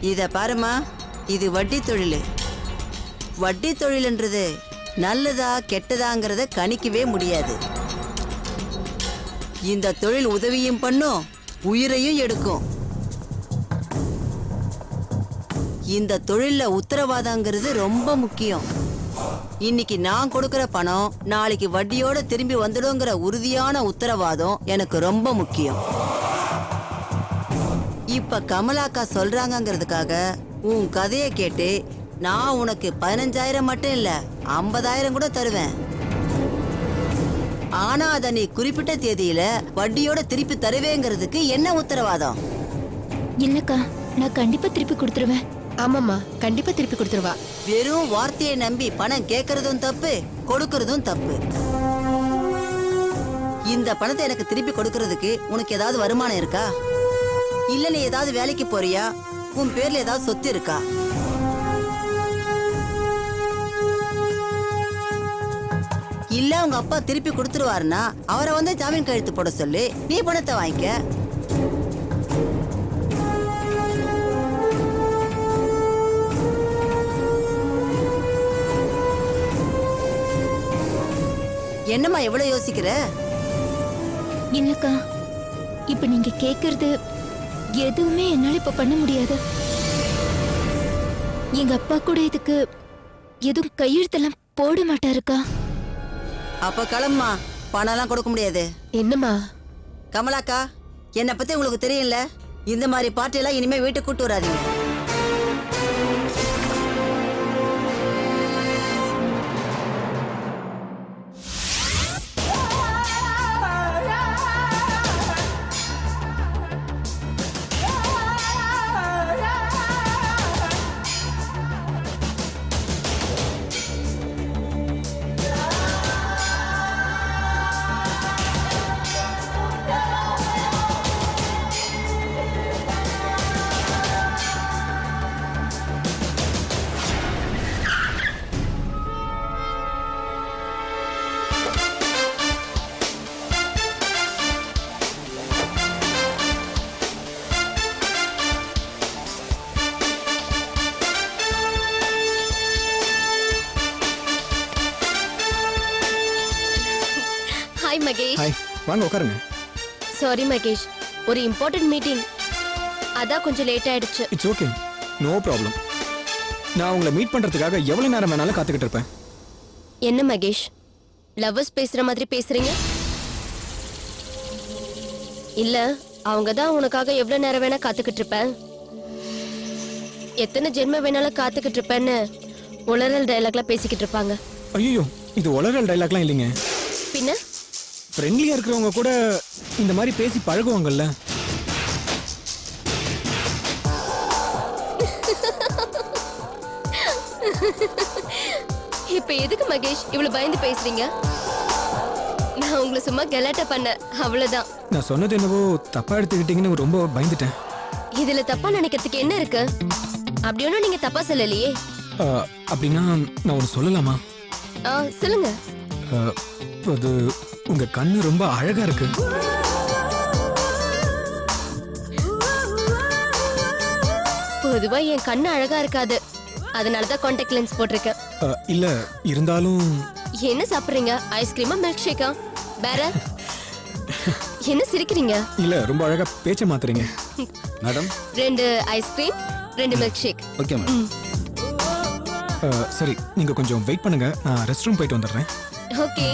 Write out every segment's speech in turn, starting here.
இத பாருமா, இது வட்டி தொழில். வட்டி தொழில்ன்றது நல்லதா கெட்டதாங்கிறத கணிக்கவே முடியாது. இந்த தொழில் உதவியும் பண்ணும், உயிரையும் எடுக்கும். இந்த தொழில்ல உத்தரவாதங்கிறது ரொம்ப முக்கியம். இன்னைக்கு நான் கொடுக்கிற பணம் நாளைக்கு வட்டியோட திரும்பி வந்துடுங்கிற உறுதியான உத்தரவாதம் எனக்கு ரொம்ப முக்கியம். இப்ப கமலாக்கா சொல்றாங்கிறதுக்காக உன் கதையை கேட்டு நான் உனக்கு 15,000 மட்டும் இல்ல 50,000 கூட தருவேன். ஆனா அத நீ குறிப்பிட்ட தேதியில வட்டியோட திருப்பி தருவேங்கிறதுக்கு என்ன உத்தரவாதம்? இல்லக்கா, நான் கண்டிப்பா திருப்பி கொடுத்துருவேன். ஆமாம்மா, கண்டிப்பா திருப்பி கொடுத்துருவா. வெறும் வார்த்தையை நம்பி பணம் கேட்கறதும் தப்பு, கொடுக்கறதும் தப்பு. இந்த பணத்தை எனக்கு திருப்பி கொடுக்கறதுக்கு உனக்கு ஏதாவது வருமானம் இருக்கா? இல்ல நீ ஏதாவது வேலைக்கு போறியா? உன் பேர்ல ஏதாவது சொத்து இருக்கா? இல்ல உங்க அப்பா திருப்பி கொடுத்துருவாருன்னா அவரை வந்து ஜாமீன் கழுத்து போட சொல்லி நீ பணத்தை வாங்கிக்க. என்னம்மா எவ்வளவு யோசிக்கிற? இல்லக்கா, இப்ப நீங்க கேக்குறது எதுவுமே என்னால இப்ப பண்ண முடியாது. எங்க அப்பா கூட இதுக்கு எதுவும் கையெழுத்தெல்லாம் போட மாட்டாருக்கா. அப்ப கிளம்புமா, பணம் எல்லாம் கொடுக்க முடியாது. என்னம்மா? கமலாக்கா, என்னை பத்தி உங்களுக்கு தெரியல. இந்த மாதிரி பார்ட்டி எல்லாம் இனிமே வீட்டுக்கு கூட்டு வராதீங்க. ஹாய் மகேஷ். ஹாய், வாங்க உட்காருங்க. சாரி மகேஷ், ஒரு இம்பார்ட்டன்ட் மீட்டிங், அதான் கொஞ்சம் லேட் ஆயிடுச்சு. It's okay, no problem. நான் உங்களை மீட் பண்றதுக்காக எவ்வளவு நேரம் வேணாலும் காத்துக்கிட்டு இருப்பேன். என்ன மகேஷ், லவ்வர்ஸ் பேசுற மாதிரி பேசுறீங்க? இல்ல, அவங்க தான் உனக்காக எவ்வளவு நேரம் வேணா காத்துக்கிட்டு இருப்பேன், எத்தனை ஜென்ம வேணாலும் காத்துக்கிட்டு இருப்பேன்னு உளறல் டயலாக்லாம் பேசிக்கிட்டு இருப்பாங்க. ஐயோ, இது உளறல் டைலாக்லாம் இல்லைங்க. பின்ன ஃப்ரெண்ட்லியா இருக்கிறவங்க கூட இந்த மாதிரி பேசி பழகுவாங்கல்ல. இப்ப எதுக்கு மகேஷ் இவ்வளவு பயந்து பேசுறீங்க? நான் உங்களை சும்மா கலாட்டா பண்ண, அவ்வளவுதான். நான் சொன்னது என்னவோ தப்பா எடுத்துக்கிட்டீங்கன்னு ரொம்ப பயந்துட்டேன். இதுல தப்பா நினைக்கிறதுக்கு என்ன இருக்கு? அப்படி ஒன்னும் நீங்க தப்பா சொல்லலையே. அப்படின்னா நான் ஒன்று சொல்லலாமா? சொல்லுங்க. அது உங்க கண்ணு ரொம்ப அழகா இருக்கு. பொதுவா என் கண்ணு அழகா இருக்காது, அதனாலதான் கான்டாக்ட் லென்ஸ் போட்டிருக்கேன். இல்ல இருந்தாலும். என்ன சாப்பிடுறீங்க? ஐஸ்கிரீமா மில்க் ஷேக்கா? வேற என்ன சிரிக்கிறீங்க? இல்ல, ரொம்ப அழகா பேச்ச மாத்துறீங்க madam. 2 ice cream 2 milk shake. Okay madam. சரி, நீங்க கொஞ்சம் வெயிட் பண்ணுங்க, நான் ரெஸ்ட் ரூம் போயிட்டு வந்துடுறேன். ஓகே.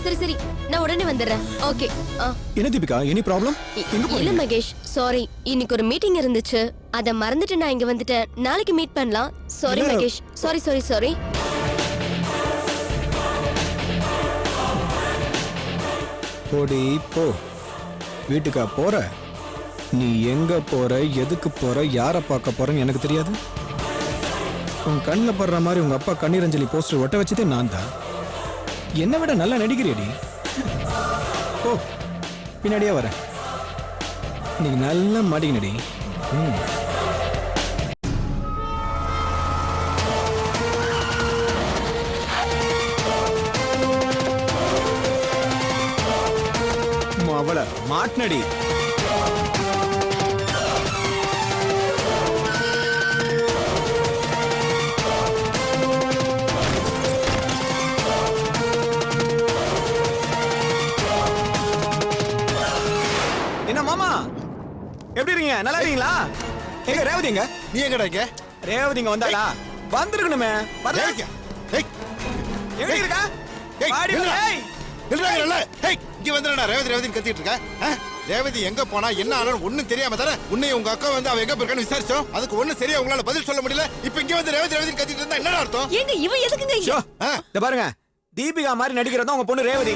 சரி சரி, நான் உடனே வந்துடுறேன். ஓகே. என்ன தீபிகா, எனி ப்ராப்ளம்? இல்ல மகேஷ், சாரி, இன்னைக்கு ஒரு மீட்டிங் இருந்துச்சு, அத மறந்துட்டு நான் இங்க வந்துட்டேன். நாளைக்கு மீட் பண்ணலாம். Sorry Mahesh, sorry sorry sorry. போடி போ, வீட்டுக்கா போற? நீ எங்க போற, எதுக்கு போற, யாரை பார்க்க போறன்னு எனக்கு தெரியாது. உன் கண்ணில் படுற மாதிரி உங்க அப்பா கண்ணீர் அஞ்சலி போஸ்டர் ஒட்ட வச்சதே நான் தான். என்னை விட நல்லா நடிக்கிறியடி. ஓ பின்னாடியே வரேன். நீங்க நல்லா மாட்டிக்கினடி. அவளை மாட்டினடி. என்ன மாமா எப்படி இருக்கீங்க? நல்லா இருக்கீங்களா? எங்க ரேவதி எங்க? நீ எங்கடா இங்க? ரேவதி இங்க வந்தாளா? வந்திருக்கணுமே. வரல. ஏய் எங்க இருக்கா? ஏய், வாடி. நில்லுடா. ஏய் நில்லுடா. ஏய் இங்க வந்துடா. ரேவதின்னு கத்திட்டு இருக்க. ரேவதி எங்க போனா என்ன ஆனாலும் ஒண்ணும் தெரியாம தானே உன்னை உங்க அக்கா வந்து அவ எங்க போயிருக்கான்னு விசாரிச்சோம். அதுக்கு ஒண்ணும் சரியா உங்களால பதில் சொல்ல முடியல. இப்போ இங்க வந்து ரேவதின்னு கத்திட்டு இருந்தா என்னடா அர்த்தம்? ஏங்க இவன் எதுக்குங்க ஷோ, இத பாருங்க. தீபிகா மாதிரி நடிக்கிறதா உங்க பொண்ணு ரேவதி.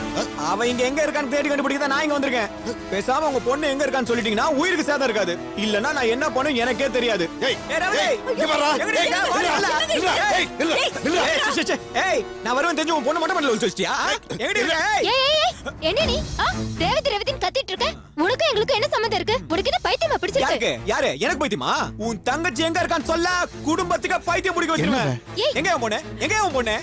அவ இங்க எங்க இருக்கான்னு தேடி கண்டுபிடிக்க தான் நான் இங்க வந்திருக்கேன். பேசாம உங்க பொண்ணு எங்க இருக்கான்னு சொல்லிட்டீங்கன்னா உயிருக்கு சேதம் இருக்காது. இல்லன்னா நான் என்ன பண்ணு எனக்கே தெரியாது. ஏய் ரேவதி, இங்க வரடா. எங்கடி ஏய் இருக்க? நில்லுடா. ஏய், சே, சே, ஏய், நான் வருவேன் தெரிஞ்சு உன் பொண்ணு மட்டும் பண்ணல சொல்லிட்டியா? எங்கடி இருக்க? ஏய். ஏய் ஏய், ஏய், என்ன நீ ரேவதி ரேவதின்னு கத்திட்டு இருக்க? உனக்கு எங்களுக்கு என்ன சம்மந்தம் இருக்கு? உனக்கு என்ன பைத்தியமா பிடிச்சிருக்கு? யாருக்கு? யாரு? எனக்கு பைத்தியமா? உன் தங்கச்சி எங்க இருக்கான்னு சொல்ல குடும்பத்துக்கு பைத்தியம் முடிக்க வச்சிருவேன். ஏய். எங்க உன் பொண்ணு? எங்க உன் பொண்ணு?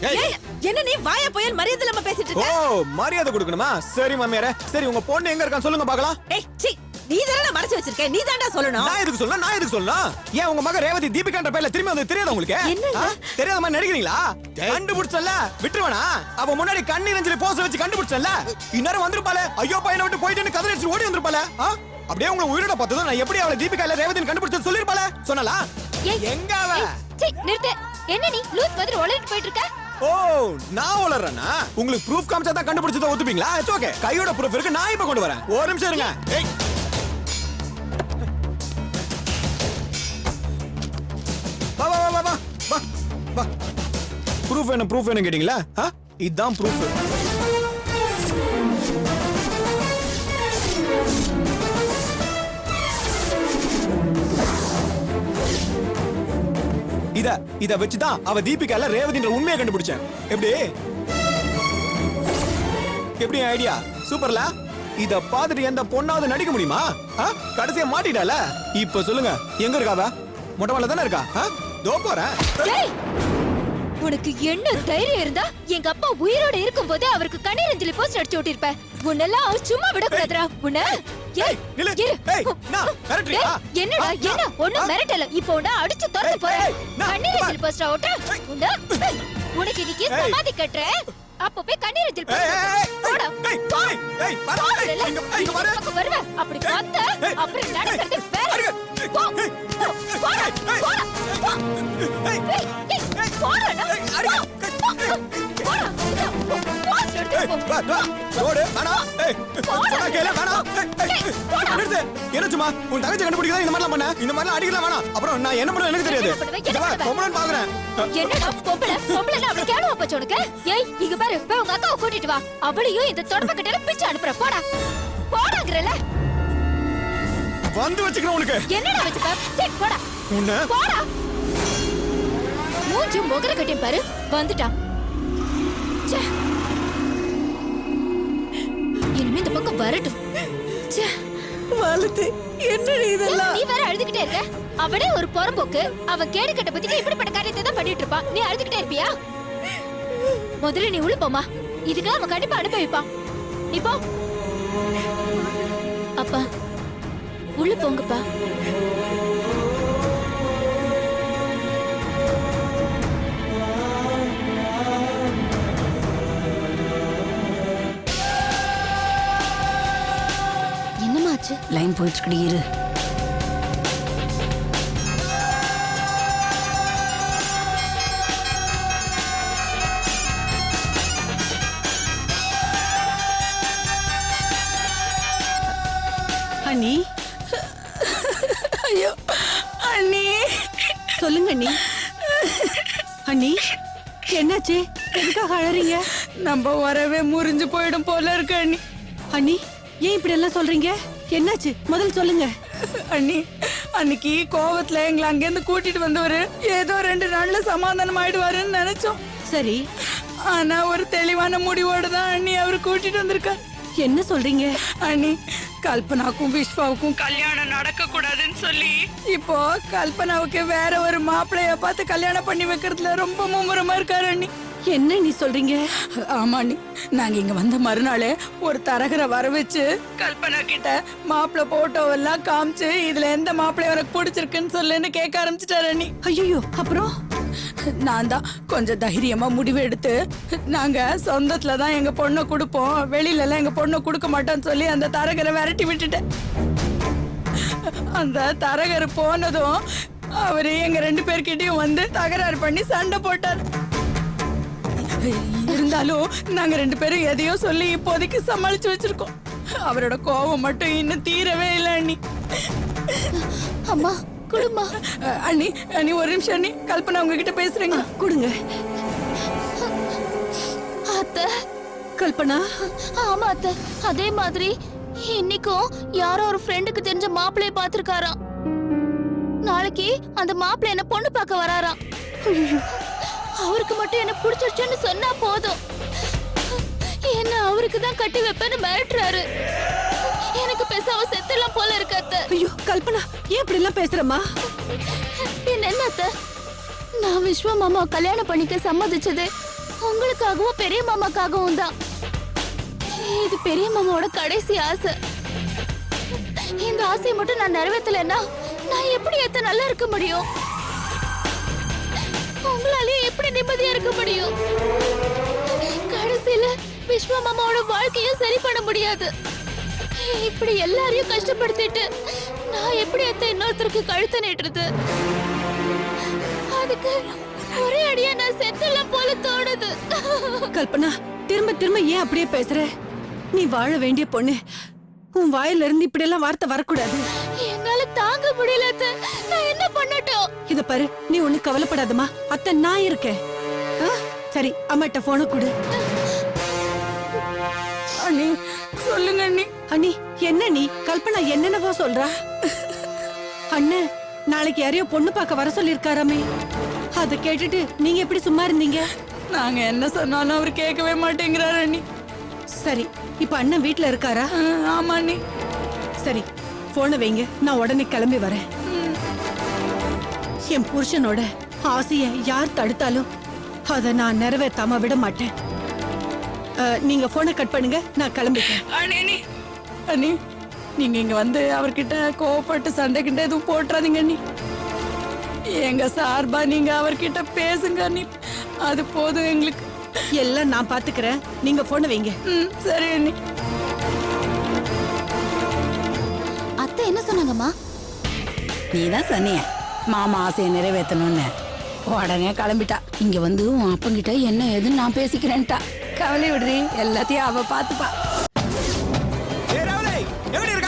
என்ன நீ வாய புயல் மரியாதை இல்லாம பேசிட்டு ஓ, இருக்க? மரியாதை கொடுக்கணுமா? சரி மாமியாரே. சரி உங்க பொண்ணு எங்க இருக்கான்னு சொல்லுங்க பார்க்கலாம். ஏய் சீ, நீ தானே மறைச்சு வச்சிருக்க. நீ தான்டா சொல்லணும். நான் எதுக்கு சொல்லணும்? நான் எதுக்கு சொல்லணும்? ஏன் உங்க மக ரேவதி தீபிகான்ற பேர்ல திரும்பி வந்து தெரியாத உங்களுக்கு? என்னங்க? தெரியாத மாதிரி நடிக்கிறீங்களா? கண்டுபிடிச்சல விட்டுருவனா? அவ முன்னாடி கண்ணீர் அஞ்சலி போஸ் வச்சு கண்டுபிடிச்சல. இந்நேரம் வந்திருப்பாளே. ஐயோ பையனை விட்டு போயிட்டு கதறி அடிச்சு ஓடி வந்திருப்பாளே. அப்படியே உங்களை உயிரோட பார்த்ததும் நான் எப்படி அவளை தீபிகா இல்ல ரேவதின்னு கண்டுபிடிச்சு சொல்லிருப்பாளே. சொன்னலா? ஏய், எங்க அவ? சீ, நிறுத்து. என்ன நீ லூஸ் மாதிரி உளறிட்டு போயிட்டு இருக்க? ஓ, நான் உளறேனா? உங்களுக்கு ப்ரூஃப் காமிச்சா தான் கண்டுபிடிச்சத ஒத்துப்பீங்களா? It's okay. கையோட ப்ரூஃப் இருக்கு. நான் இப்ப கொண்டு வரேன். ஒரு நிமிஷம் இருங்க. ஏய் வா வா வா வா வா வா. ப்ரூஃப் வேணும் கேட்டீங்களா? இதுதான் ப்ரூஃப். இத வச்சுதான் அவ தீபிகால ரேவதின்ற உண்மையை கண்டுபிடிச்சேன். எப்படி ஐடியா? சூப்பர்ல. இத பாத்துட்டு எந்த பொண்ணாவது நடிக்க முடியுமா? கடைசியா மாட்டிட்டால. இப்ப சொல்லுங்க எங்க இருக்கா அவ? மொட்டை மாடில தானே இருக்கா? தோ போறேன். டேய், உனக்கு என்ன தைரியம் இருந்தா எங்க அப்பா உயிரோட இருக்கும்போது அவருக்கு கண்ணீர் அஞ்சலி போஸ்ட் அடிச்சு ஓட்டிருப்ப. உன்னெல்லாம் சும்மா விடக்கூடாதுடா. உன்ன ஏய், நில்லு. ஏய், நான் மிரட்டுறியா? என்னடா என்ன ஒண்ணும் மிரட்டல. இப்போ உன்ன அடிச்சு துரத்து போறேன். ஏய், நான் கண்ணீர் அஞ்சலி போஸ்ட் ஓட்ட உனக்கு இன்னைக்கு சமாதி கட்டுறேன். அப்ப போய் கண்ணீர் அஞ்சலி போஸ்ட் போடா. இங்க பாரு. வருவ அப்படி பார்த்த அப்புறம் நடக்கிறது வேற. போ போடா போடா போ. ஏய் போடா போடா போஸ்ட் எடுத்து போ. ரோடு வேணாம். சொன்னா கேளு. வேணாம். நிறுத்து. என்ன சும்மா உன் தங்கச்சி கண்டுபிடிக்க இந்த மாதிரிலாம் பண்ண? இந்த மாதிரிலாம் அடிக்கலாம் வேணாம். அப்புறம் நான் என்ன பண்ணுவேன் எனக்கு தெரியாது. பொம்பளைன்னு பாக்குறேன். என்னடா பொம்பளை அப்படி கேடுவா போச்சு உனக்கு? ஏய் இங்க பாரு, போய் உங்க அக்காவை கூட்டிட்டு வா. அவளையும் இந்த தொடப்ப கட்டையில பிச்சு அனுப்புற. போடா போடாங்கறல. வந்து வச்சுக்கிறேன் உனக்கு. என்னடா வச்சுப்ப? சரி போடா. உன்ன போடா. மூஞ்சி முகர கட்டியும் பாரு வந்துட்டான். ச்சே. இனிமே இந்த பக்கம் வரட்டும். ச்சே. வலது என்னடி இதெல்லாம்? நீ வேற அழுதுகிட்டே இருக்க. அவனே ஒரு பொறம்போக்கு. அவன் கேடு கட்ட பத்திட்டு இப்படிப்பட்ட காரியத்தை தான் பண்ணிட்டு இருப்பான். நீ அழுதுகிட்டே இருப்பியா? முதல்ல நீ உள்ள போமா. இதுக்கெல்லாம் அவன் கண்டிப்பா அனுபவிப்பான். நீ போ. அப்பா உள்ள போங்கப்பா. என்னமாச்சு? லைன் போயிட்டு இருக்கடி இரு. அண்ணி, ஐயோ அண்ணி, சொல்லுங்க அண்ணி. அண்ணி என்னாச்சு? எதுக்காக அழறீங்க? நம்ம வரவே முறிஞ்சு போயிடும் போல இருக்கு அண்ணி. அண்ணி ஏன் இப்படி எல்லாம் சொல்றீங்க? என்னாச்சு முதல்ல சொல்லுங்க. அண்ணி அன்னைக்கு கோவத்துல எங்களை அங்கேருந்து கூட்டிட்டு வந்தவரு ஏதோ 2 நாள்ல சமாதானம் ஆயிடுவாருன்னு நினைச்சோம். சரி, ஆனா ஒரு தெளிவான முடிவோட தான் அண்ணி அவரு கூட்டிட்டு வந்திருக்கார். என்ன சொல்றீங்க? அண்ணி கல்பனாக்கும் விஸ்வாவுக்கும் கல்யாணம் நடக்க கூடாதுன்னு சொல்லி இப்போ கல்பனாவுக்கு வேற ஒரு மாப்பிள்ளைய பார்த்து கல்யாணம் பண்ணி வைக்கிறதுல ரொம்ப மும்முரமா இருக்காரு அண்ணி. என்ன நீ சொல்றீங்க? ஆமா அண்ணி, நாங்க இங்க வந்த மறுநாளே ஒரு தரகரை வர வச்சு கல்பனா கிட்ட மாப்பிள்ளை போட்டோ எல்லாம் காமிச்சு இதுல எந்த மாப்பிள்ளை எனக்கு பிடிச்சிருக்குன்னு சொல்லுன்னு கேட்க ஆரம்பிச்சிட்டாரு அண்ணி. ஐயோ, அப்புறம்? நான் தான் கொஞ்சம் தைரியமா முடிவு எடுத்து நாங்க சொந்தத்துல தான் எங்க பொண்ணை கொடுப்போம், வெளியில எல்லாம் எங்க பொண்ணை கொடுக்க மாட்டோம்னு சொல்லி அந்த தரகரை விரட்டி விட்டுட்டேன். அந்த தரகர் போனதும் அவரு எங்க 2 பேர்கிட்டயும் வந்து தகராறு பண்ணி சண்டை போட்டார். இருந்தாலும் நாங்க 2 பேரும் எதையோ சொல்லி இப்போதைக்கு சமாளிச்சு வச்சிருக்கோம். அவரோட கோபம் மட்டும் இன்னும் தீரவே இல்லை அண்ணி. அம்மா குடுமா. அண்ணி அண்ணி ஒரு நிமிஷம் அண்ணி, கல்பனா உங்ககிட்ட பேசுறீங்க. கொடுங்க. அத்தை. கல்பனா, ஆமா அத்தை, அதே மாதிரி இன்னைக்கும் யாரோ ஒரு ஃப்ரெண்டுக்கு தெரிஞ்ச மாப்பிள்ளைய பாத்திருக்காராம். நாளைக்கு அந்த மாப்பிள்ளை என்ன பொண்ணு பார்க்க வராராம். அவருக்கு மட்டும் என்ன பிடிச்சிருச்சுன்னு சொன்னா போதும், என்ன அவருக்கு தான் கட்டி வைப்பேன்னு மிரட்டுறாரு. எனக்கு பேசாம செத்தெல்லாம் போல இருக்கு அத்தை. ஐயோ கல்பனா, ஏன் இப்படி எல்லாம் பேசுறமா? என்ன அத்தை, நான் விஸ்வா மாமா கல்யாணம் பண்ணிக்க சம்மதிச்சது உங்களுக்காகவும் பெரிய மாமாக்காகவும் தான். இது பெரிய மாமாவோட கடைசி ஆசை. இந்த ஆசையை மட்டும் நான் நிறைவேற்றலைன்னா நான் எப்படி அத்தை நல்லா இருக்க முடியும்? உங்களாலே எப்படி நிம்மதியா இருக்க முடியும்? கடைசியில விஸ்வா மாமாவோட வாழ்க்கையும் சரி பண்ண முடியாது. இப்படி எல்லாரையும் கஷ்டப்படுத்திட்டு நான் எப்படி அத்தை இன்னொருத்தருக்கு கழுத்தை நீட்டுறது? அதுக்கு ஒரே அடியா நான் செத்தெல்லாம் போல தோணுது. கல்பனா, திரும்ப திரும்ப ஏன் அப்படியே பேசுற? நீ வாழ வேண்டிய பொண்ணு, உன் வாயில இருந்து இப்படி எல்லாம் வார்த்தை வரக்கூடாது. என்னால தாங்க முடியல அத்தை. நான் என்ன பண்ணட்டும்? இத பாரு, நீ ஒண்ணு கவலைப்படாதம்மா, அத்தை நான் இருக்கேன். ஆ? சரி, அம்மாட்ட போன கொடு. அண்ணி சொல்லுங்க அண்ணி. அண்ணி, என்ன நீ? கல்பனா என்னென்னவோ சொல்றா. அண்ணன் நாளைக்கு யாரையோ பொண்ணு பார்க்க வர சொல்லிருக்காராமே, அத கேட்டுட்டு நீங்க எப்படி சும்மா இருந்தீங்க? நாங்க என்ன சொன்னாலும் அவர் கேட்கவே மாட்டேங்கிறாரு அண்ணி. சரி, இப்ப அண்ணன் வீட்ல இருக்காரா? ஆமா அண்ணி. சரி, போன வைங்க, நான் உடனே கிளம்பி வரேன். என் புருஷனோட ஆசைய யார் தடுத்தாலும் அத நான் நிறைவேற்றாம விட மாட்டேன். நீங்க போனை கட் பண்ணுங்க, நான் கிளம்பிட்டேன். அண்ணி அண்ணி அண்ணி, நீங்க இங்க வந்து அவர்கிட்ட கோவப்பட்டு சண்டைக்கிட்ட எதுவும் போட்டுறாதீங்க அண்ணி. எங்க சார்பா நீங்க அவர்கிட்ட பேசுங்க அண்ணி, அது போதும் எங்களுக்கு. எல்லாம் நான் பாத்துக்கிறேன், நீங்க போனை வைங்க. சரி அண்ணி. அத்தை என்ன சொன்னாங்கம்மா? நீ தான் சொன்னிய மாமா ஆசையை நிறைவேற்றணும்னு, உடனே கிளம்பிட்டா. இங்க வந்து உன் அப்பங்கிட்ட என்ன ஏதுன்னு நான் பேசிக்கிறேன்ட்டா. கவலை விடுறி, எல்லாத்தையும் அவ பாத்துப்பா.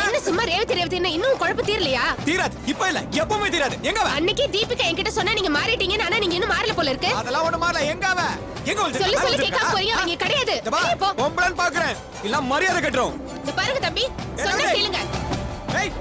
என்ன சும்மா ரேவதி இன்னும் குழப்ப தீரலையா? தீராது, இப்ப இல்ல, எப்பவுமே தீராது. எங்க அவ? அன்னைக்கு தீபிகா என்கிட்ட சொன்னா நீங்க மாறிட்டீங்க, ஆனா நீங்க இன்னும் மாறல போல இருக்கு. அதெல்லாம் ஒண்ணு மாறல. எங்க அவ? எங்க வந்து சொல்லு சொல்லு கேட்காம போறீங்க, அவங்க கிடையாது. வெளிய போ. பொம்பளன்னு பாக்குறேன், இல்ல மரியாதை கட்டுறோம். இந்த பாருங்க தம்பி, சொன்னா கேளுங்க. ஏய்,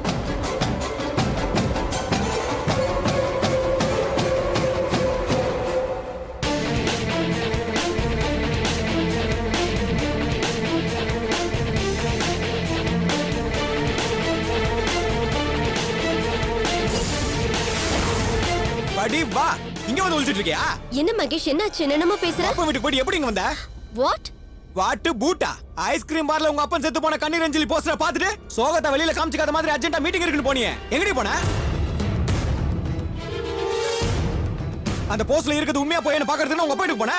அடி வா, இங்க வந்து ஒளிச்சிட்டு இருக்கியா? என்ன மகேஷ், என்னாச்சு? என்னமோ பேசுற? அப்பா வீட்டுக்கு போய் எப்படி இங்க வந்த? வாட்? வாட்டு பூட்டா? ஐஸ்கிரீம் பார்ல உங்க அப்பன் செத்து போன கண்ணீர் அஞ்சலி போஸ்டரை பார்த்துட்டு சோகத்தை வெளியில காமிச்சிக்காத மாதிரி அர்ஜென்ட்டா மீட்டிங் இருக்குன்னு போனியே, எங்கடி போன? அந்த போஸ்ட்ல இருக்குது உண்மையா போய் பாக்குறதுன்னு உங்க அப்பா வீட்டுக்கு போன?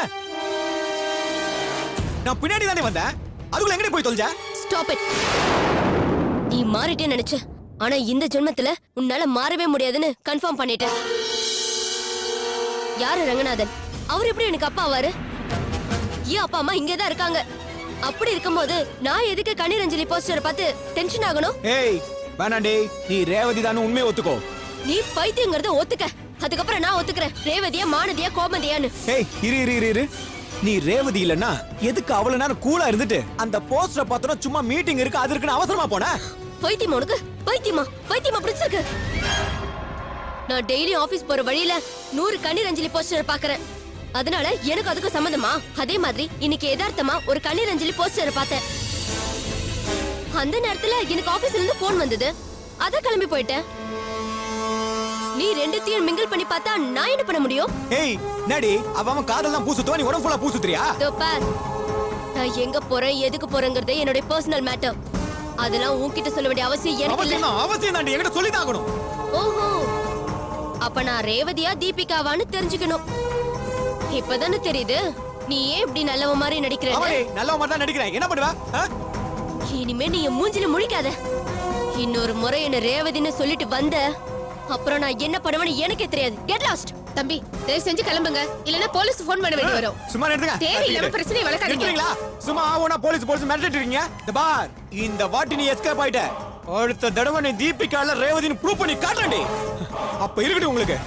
நான் பின்னாடி தானே வந்தேன், அதுக்குள்ள எங்கடி போய் தொலைஞ்ச? Stop it. நீ மாறிட்டே நினைச்ச, ஆனா இந்த ஜென்மத்துல உன்னால மாறவே முடியாதுன்னு கன்ஃபார்ம் பண்ணிட்டேன். யாரு ரங்கநாதன்? அவர் எப்படி எனக்கு அப்பா ஆவாரு? ஏன் அப்பா அம்மா இங்கதான் இருக்காங்க. அப்படி இருக்கும்போது நான் எதுக்கு கண்ணீர் அஞ்சலி போஸ்டரை பார்த்து டென்ஷன் ஆகணும்? ஏய் வேணாண்டி, நீ ரேவதி தானே உண்மையை ஒத்துக்கோ. நீ பைத்தியங்கிறத ஒத்துக்க, அதுக்கப்புறம் நான் ஒத்துக்கிறேன் ரேவதியா மானதியா கோமதியான்னு. ஏய் இரு இரு இரு இரு, நீ ரேவதி இல்லன்னா எதுக்கு அவ்வளவு நேரம் கூலா இருந்துட்டு அந்த போஸ்டரை பார்த்தோன்னா சும்மா மீட்டிங் இருக்கு அது இருக்குன்னு அவசரமா போன? பைத்தியமா உனக்கு? பைத்தியமா பிடிச்சிருக்கு. நான் டெய்லி ஆபீஸ் போற வழியில 100 கண்ணீர் அஞ்சலி போஸ்டர் பாக்குறேன். அதனால எனக்கு அதுக்கு சம்மந்தமா? அதே மாதிரி இன்னைக்கு யதார்த்தமா ஒரு கண்ணீர் அஞ்சலி போஸ்டர் பார்த்தேன். அந்த நேரத்துல எனக்கு ஆபீஸ்ல இருந்து போன் வந்தது. அத கிளம்பி போயிட்டேன். நீ ரெண்டுத்தையும் மிங்கிள் பண்ணி பார்த்தா நான் என்ன பண்ண முடியும்? ஏய் நடி அவன் காதெல்லாம் பூசுத்துவா, நீ உடம்பு ஃபுல்லா பூசுத்திரியா? இதோ பார், நான் எங்க போறேன் எதுக்கு போறேங்கிறதே என்னோட பர்சனல் மேட்டர். அதெல்லாம் உன்கிட்ட சொல்ல வேண்டிய அவசியம் எனக்கு இல்ல. அவசியம் தான், என்கிட்ட சொல்லி தாகணும். ஓஹோ, அப்ப நான் ரேவதியா தீபிகாவான்னு தெரிஞ்சுக்கணும். இப்பதானே தெரியுது நீ ஏன் இப்படி நல்லவ மாதிரி நடிக்கிற. நல்லவ மாதிரி தான் நடிக்கிறேன், என்ன பண்ணுவ? இனிமே நீ என் மூஞ்சில முழிக்காத. இன்னொரு முறை என்ன ரேவதின்னு சொல்லிட்டு வந்த அப்புறம் நான் என்ன பண்ணுவேன்னு எனக்கே தெரியாது. Get lost. தம்பி தயவு செஞ்சு கிளம்புங்க, இல்லனா போலீஸ் ஃபோன் பண்ண வேண்டி வரும். சும்மா நிறுத்துங்க. தேவையில்லாம பிரச்சனை வளர்க்காதீங்க. சும்மா ஆவோனா போலீஸ் மிரட்டிட்டு இருக்கீங்க. இந்த பார், இந்த வாட்டி நீ எஸ்கேப் ஆயிட்ட. அடுத்த தடவை நீ தீபிகால ரேவதின்னு ப்ரூவ் பண்ணி காட்டுறேன்டி. அப்ப இருக்கட்டும் உங்களுக்கு.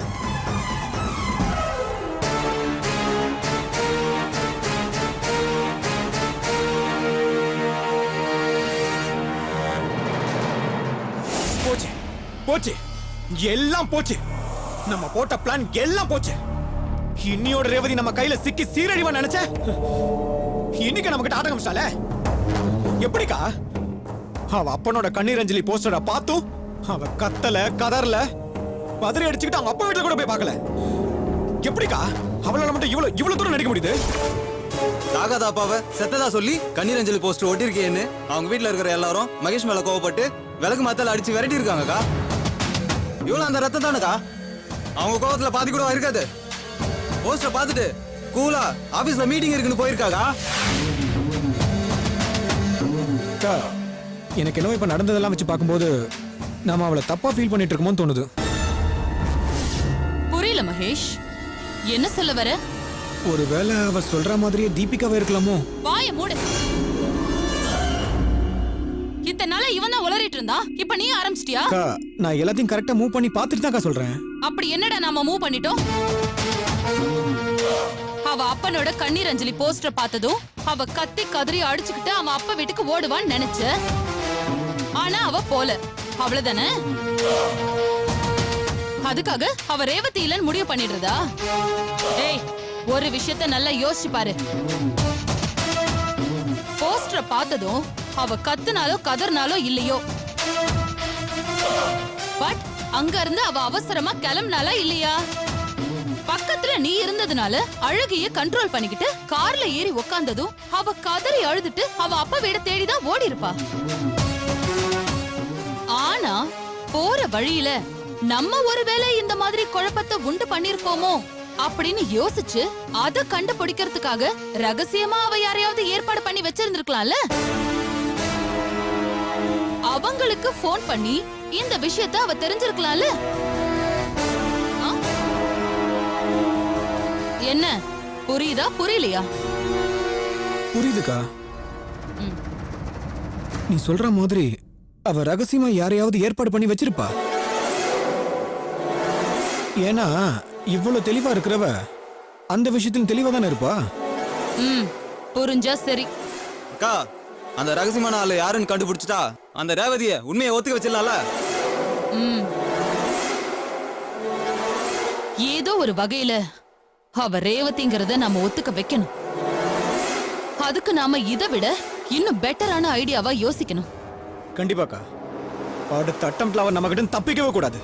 போச்சு போச்சு, எல்லாம் போச்சு. நம்ம போட்ட பிளான் எல்லாம் போச்சு. இன்னியோட ரேவதி நம்ம கையில சிக்கி சீரழிவா நினைச்ச. இன்னைக்கு நமக்கு ஆட்டம் காமிச்சால. எப்படிக்கா அவ அப்பனோட கண்ணீர் அஞ்சலி போஸ்டரை பார்த்தும் அவ கத்தல கதறல, பதறி அடிச்சுக்கிட்டு அவங்க அப்பா வீட்டுல கூட போய் பார்க்கல. எப்படிக்கா அவளால மட்டும் இவ்வளவு தூரம் நடிக்க முடியுது? தாகாத அப்பாவை செத்ததா சொல்லி கண்ணீர் அஞ்சலி போஸ்டர் ஒட்டிருக்கேன்னு அவங்க வீட்டுல இருக்கிற எல்லாரும் மகேஷ் மேல கோவப்பட்டு விளக்கு மத்தல அடிச்சு விரட்டி இருக்காங்கக்கா. இவ்வளவு அந்த ரத்தம் தானக்கா, அவங்க கோவத்துல பாதி கூட இருக்காது. போஸ்டர் பார்த்துட்டு கூலா ஆபீஸ்ல மீட்டிங் இருக்குன்னு போயிருக்காக்கா. எனக்கு என்ன இப்ப நடந்ததெல்லாம் வச்சு பார்க்கும்போது நாம அவளை தப்பா ஃபீல் பண்ணிட்டு இருக்கோமோன்னு தோணுது. புரியல மகேஷ், என்ன சொல்ல வர? ஒருவேளை அவ சொல்ற மாதிரியே தீபிகாவே இருக்கலாமோ? வாய மூடு. இத்தனை நாளா இவன் தான் உளறிட்டு இருந்தா, இப்ப நீ ஆரம்பிச்சிட்டியா? நான் எல்லாத்தையும் கரெக்டா மூவ் பண்ணி பார்த்துட்டு தான் சொல்றேன். அப்படி என்னடா நாம மூவ் பண்ணிட்டோம்? அவ அப்பனோட கண்ணீர் அஞ்சலி போஸ்டர் பார்த்ததும் அவ கத்தி கதறி அடிச்சுக்கிட்டு அவன் அப்பா வீட்டுக்கு ஓடுவான்னு நினைச்ச. ஆனா அவ போல, அவ்வளவுதானே? அதுக்காக அவ ரேவதி இல்லன்னு முடிவு பண்ணிடுறதா? ஏய், ஒரு விஷயத்த நல்லா யோசிச்சு பாரு. போஸ்டரை பார்த்ததும் அவ கத்துனாலோ கதர்னாலோ இல்லையோ, பட் அங்க இருந்து அவ அவசரமா கிளம்பினாலா இல்லையா? பக்கத்துல நீ இருந்ததுனால அழுகைய கண்ட்ரோல் பண்ணிக்கிட்டு கார்ல ஏறி உக்காந்ததும் அவ கதறி அழுதுட்டு அவ அப்பா வீட தேடிதான் ஓடி இருப்பா. ஆனா போற வழியில நம்ம ஒருவேளை இந்த மாதிரி குழப்பத்தை உண்டு பண்ணிருக்கோமோ அப்படின்னு யோசிச்சு அத கண்டுபிடிக்கிறதுக்காக ரகசியமா அவ யாரையாவது ஏற்பாடு பண்ணி வச்சிருந்திருக்கலாம்ல. அவங்களுக்கு போன் பண்ணி இந்த விஷயத்தை அவ தெரிஞ்சிருக்கலாம்ல. என்ன புரியுதா புரியலையா? புரியுதுக்கா. நீ சொல்ற மாதிரி அவ ரகசியமா யாரையாவது ஏற்பாடு பண்ணி வச்சிருப்பா. ஏன்னா இவ்வளவு தெளிவா இருக்கிறவ அந்த விஷயத்திலும் தெளிவா தானே இருப்பா. புரிஞ்சா சரி. அக்கா, அந்த ரகசியமான ஆளு யாருன்னு கண்டுபிடிச்சிட்டா அந்த ரேவதிய உண்மையை ஒத்துக்க வச்சிடலாம்ல. ஏதோ ஒரு வகையில அவ ரேவதிங்கிறத நாம ஒத்துக்க வைக்கணும். அதுக்கு நாம இதை விட இன்னும் பெட்டரான ஐடியாவா யோசிக்கணும். கண்டிப்பாக்கா. அடுத்த அட்டம்ப்ட்ல அவ நம்ம கிட்ட தப்பிக்கவே கூடாது.